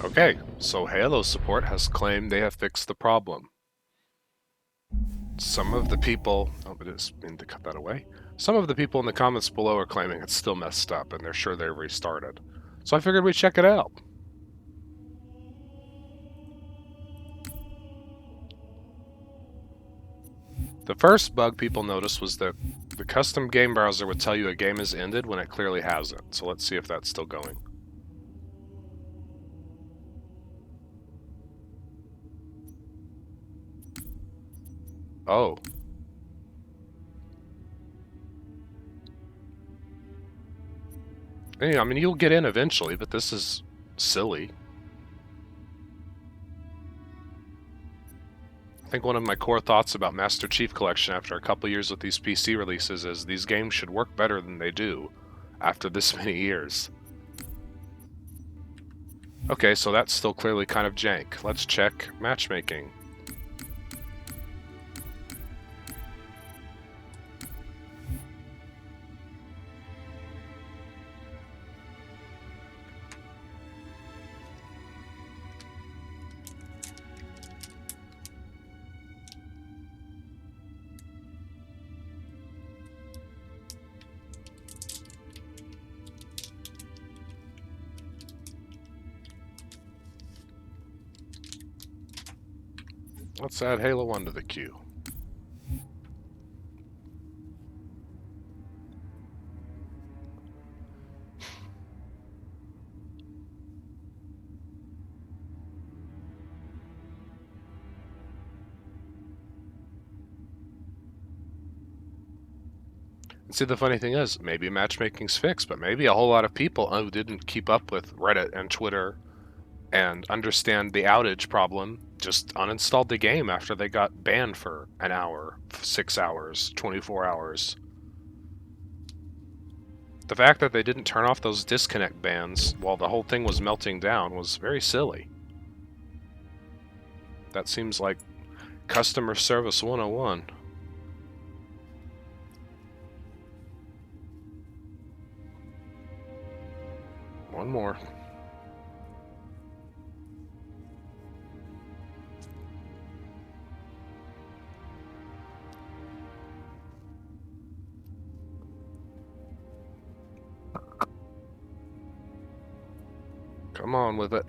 Okay, so Halo support has claimed they have fixed the problem. Some of the people, oh, I didn't mean to cut that away. Some of the people in the comments below are claiming it's still messed up and they're sure they restarted. So I figured we'd check it out. The first bug people noticed was that the custom game browser would tell you a game has ended when it clearly hasn't. So let's see if that's still going. Oh. Yeah, I mean, you'll get in eventually, but this is silly. I think one of my core thoughts about Master Chief Collection after a couple years with these PC releases is these games should work better than they do after this many years. Okay, so that's still clearly kind of jank. Let's check matchmaking. Let's add Halo 1 to the queue. And see, the funny thing is, maybe matchmaking's fixed, but maybe a whole lot of people who didn't keep up with Reddit and Twitter and understand the outage problem just uninstalled the game after they got banned for an hour, 6 hours, 24 hours. The fact that they didn't turn off those disconnect bans while the whole thing was melting down was very silly. That seems like customer service 101. One more. Come on with it.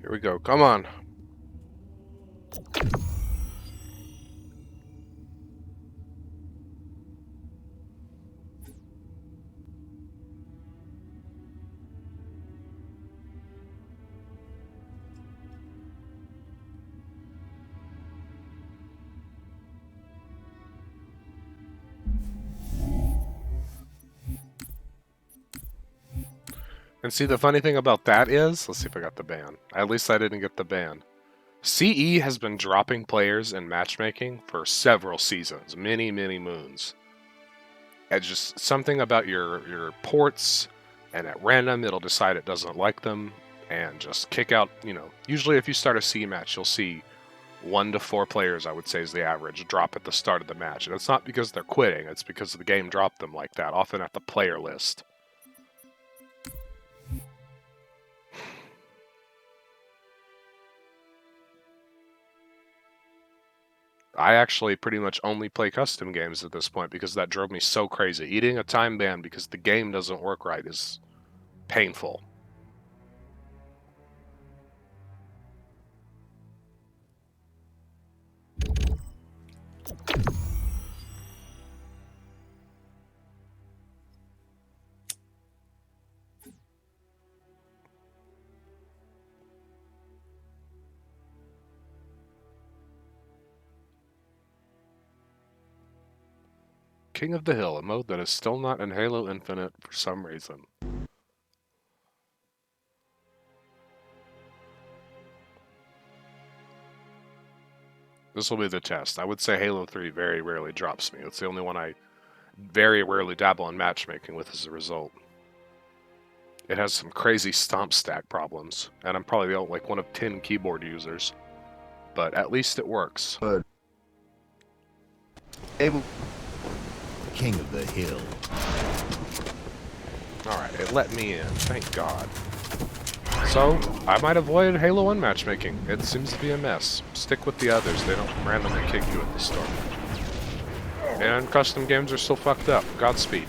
Here we go. Come on. And see, the funny thing about that is, let's see if I got the ban. At least I didn't get the ban. CE has been dropping players in matchmaking for several seasons, many, many moons. It's just something about your ports, and at random it'll decide it doesn't like them and just kick out. Usually if you start a CE match, you'll see 1 to 4 players, I would say, is the average drop at the start of the match. And it's not because they're quitting, it's because the game dropped them like that, often at the player list. I actually pretty much only play custom games at this point because that drove me so crazy. Eating a time ban because the game doesn't work right is painful. King of the Hill, a mode that is still not in Halo Infinite for some reason. This will be the test. I would say Halo 3 very rarely drops me. It's the only one I very rarely dabble in matchmaking with as a result. It has some crazy stomp stack problems, and I'm probably like one of 10 keyboard users. But at least it works. But able King of the Hill. Alright, it let me in, thank God. So, I might avoid Halo 1 matchmaking. It seems to be a mess. Stick with the others, they don't randomly kick you at the start. And custom games are still fucked up. Godspeed.